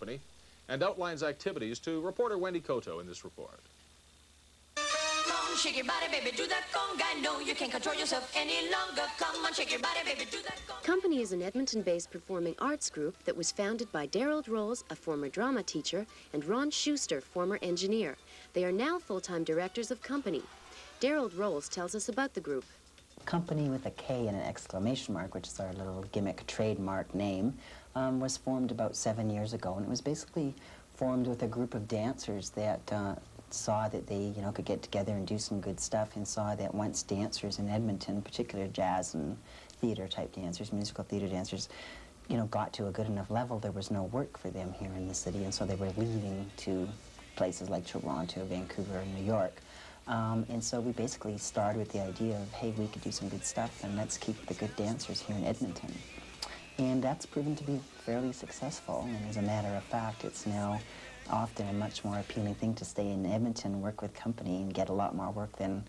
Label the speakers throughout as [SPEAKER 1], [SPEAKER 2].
[SPEAKER 1] Kompany and outlines activities to reporter Wendy Kotow in this report.
[SPEAKER 2] Shake your body, baby, do that conga. No, you can't control yourself any longer. Come on, shake your body, baby, do that conga.
[SPEAKER 3] Kompany is an Edmonton-based performing arts group that was founded by Daryl Rolls, a former drama teacher, and Ron Schuster, former engineer. They are now full-time directors of Kompany. Daryl Rolls tells us about the group.
[SPEAKER 4] Kompany with a K and an exclamation mark, which is our little gimmick trademark name, was formed about 7 years ago, and it was basically formed with a group of dancers that saw that they, could get together and do some good stuff, and saw that once dancers in Edmonton, particularly jazz and theater type dancers, musical theater dancers, got to a good enough level, there was no work for them here in the city, and so they were leaving to places like Toronto, Vancouver, and New York. And so we basically started with the idea of, hey, we could do some good stuff, and let's keep the good dancers here in Edmonton. And that's proven to be fairly successful, and as a matter of fact, it's now often a much more appealing thing to stay in Edmonton, work with Kompany, and get a lot more work than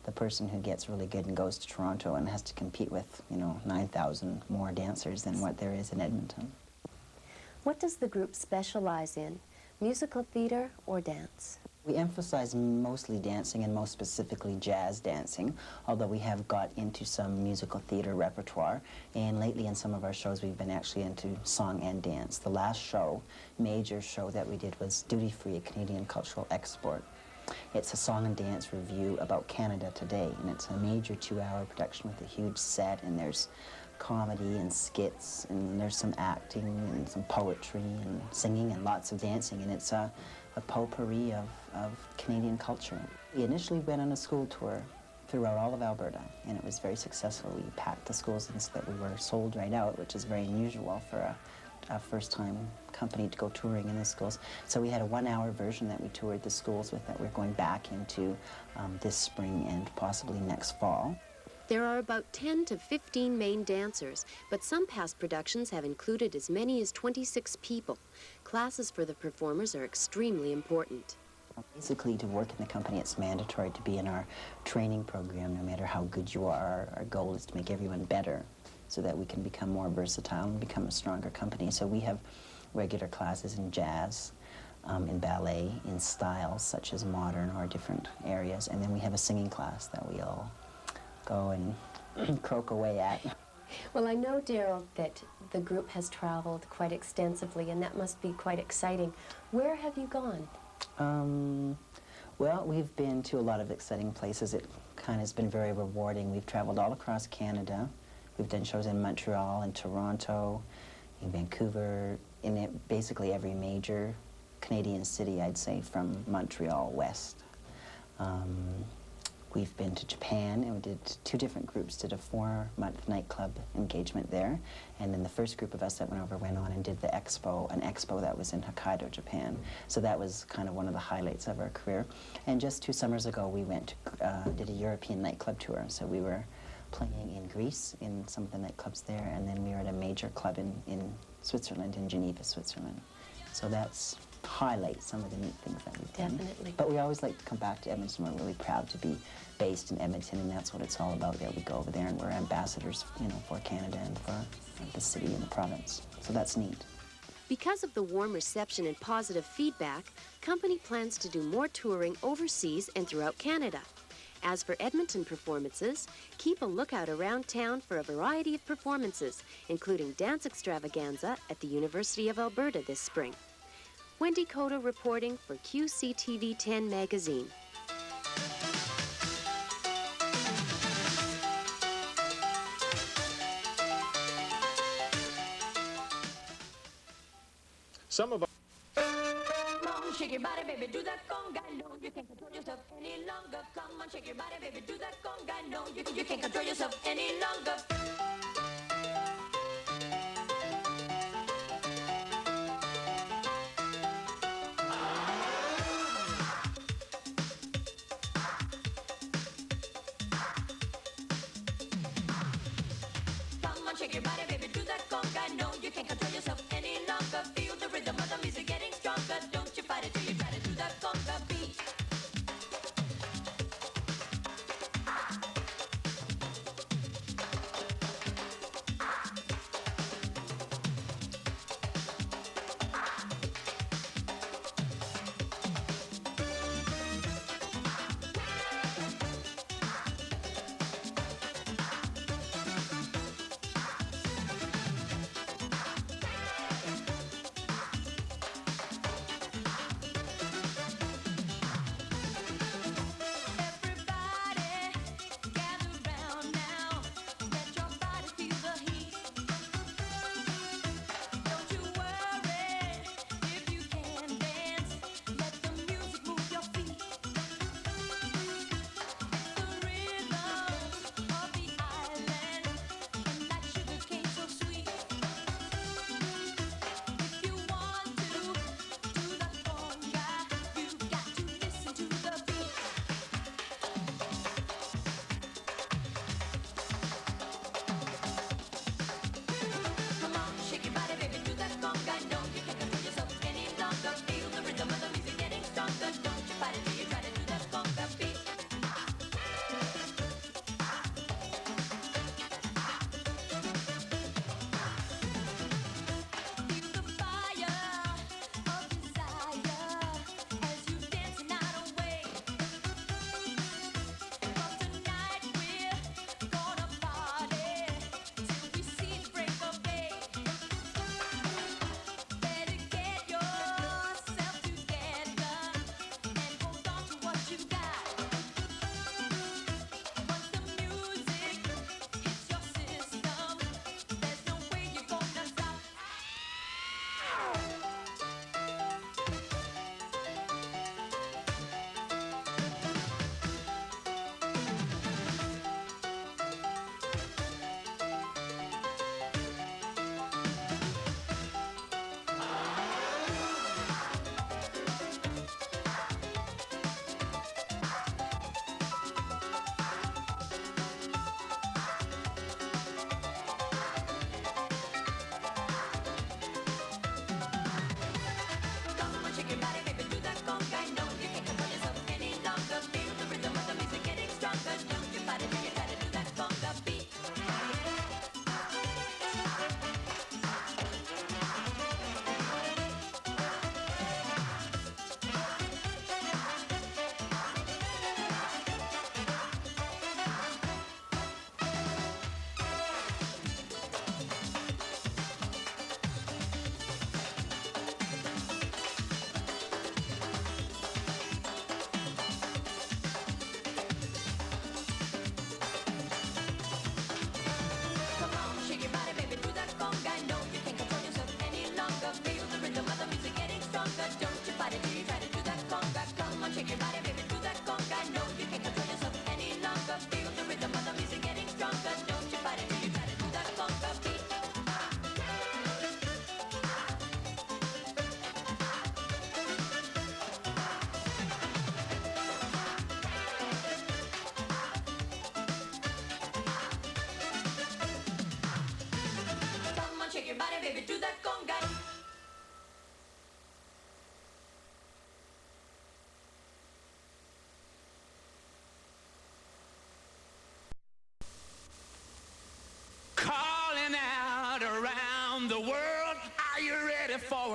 [SPEAKER 4] the person who gets really good and goes to Toronto and has to compete with, 9,000 more dancers than what there is in Edmonton.
[SPEAKER 3] What does the group specialize in? Musical theater or dance?
[SPEAKER 4] We emphasize mostly dancing, and most specifically jazz dancing, although we have got into some musical theater repertoire, and lately in some of our shows we've been actually into song and dance. The last major show that we did was Duty Free, a Canadian cultural export. It's a song and dance review about Canada today, and it's a major 2-hour production with a huge set, and there's comedy and skits, and there's some acting and some poetry and singing and lots of dancing, and it's a potpourri of Canadian culture. We initially went on a school tour throughout all of Alberta, and it was very successful. We packed the schools in so that we were sold right out, which is very unusual for a first-time company to go touring in the schools. So we had a 1-hour version that we toured the schools with that we're going back into this spring and possibly next fall.
[SPEAKER 3] There are about 10 to 15 main dancers, but some past productions have included as many as 26 people. Classes for the performers are extremely important.
[SPEAKER 4] Basically, to work in the Kompany, it's mandatory to be in our training program, no matter how good you are. Our goal is to make everyone better so that we can become more versatile and become a stronger company. So we have regular classes in jazz, in ballet, in styles such as modern or different areas, and then we have a singing class that we all go and croak away at.
[SPEAKER 3] Well, I know, Daryl, that the group has traveled quite extensively, and that must be quite exciting. Where have you gone?
[SPEAKER 4] Well, we've been to a lot of exciting places. It kind of has been very rewarding. We've traveled all across Canada. We've done shows in Montreal and Toronto, in Vancouver, in basically every major Canadian city, I'd say, from Montreal west. We've been to Japan, and we did 2 different groups, did a 4-month nightclub engagement there, and then the first group of us that went over went on and did an expo that was in Hokkaido, Japan. So that was kind of one of the highlights of our career. And just 2 summers ago, we went did a European nightclub tour. So we were playing in Greece, in some of the nightclubs there, and then we were at a major club in Switzerland, in Geneva, Switzerland. So that's highlight some of the neat things that we've done.
[SPEAKER 3] Definitely.
[SPEAKER 4] But we always like to come back to Edmonton. We're really proud to be based in Edmonton, and that's what it's all about there. We go over there and we're ambassadors, for Canada and for the city and the province. So that's neat.
[SPEAKER 3] Because of the warm reception and positive feedback, Kompany plans to do more touring overseas and throughout Canada. As for Edmonton performances, keep a lookout around town for a variety of performances, including dance extravaganza at the University of Alberta this spring. Wendy Kotow reporting for QCTV 10 magazine.
[SPEAKER 1] Some of
[SPEAKER 2] Come on, shake your body, baby, do that conga. No, you can't control yourself any longer. Come on, shake your body, baby, do that conga. No, you can't control yourself any longer. Come on, shake your body, baby, do that conga. No, you can't control yourself any longer. Feel the rhythm of the music getting stronger. Don't you fight it till you try to do that conga beat.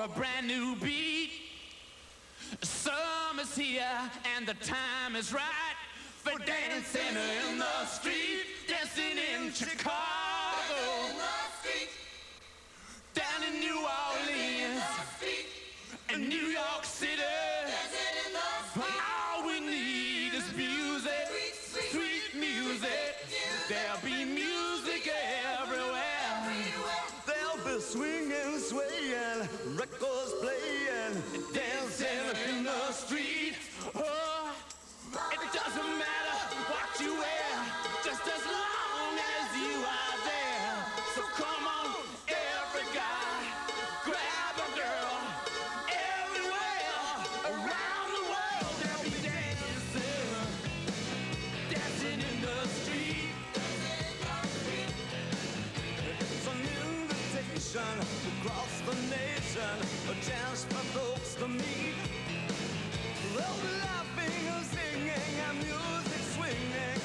[SPEAKER 5] a brand new beat. Summer's here and the time is right for dancing in the street, dancing in Chicago, down in New Orleans, in New York City. All we need is music, sweet music. There'll be music everywhere.
[SPEAKER 6] There'll be swinging, swaying, records playing,
[SPEAKER 5] Dancing in the street. Oh, it doesn't matter what you wear, just as long as you are there. So come on, every guy, grab a girl. Everywhere around the world they'll be dancing, dancing in the street.
[SPEAKER 6] it's an invitation across the nation, a chance for folks to meet. They'll be laughing and singing and music swinging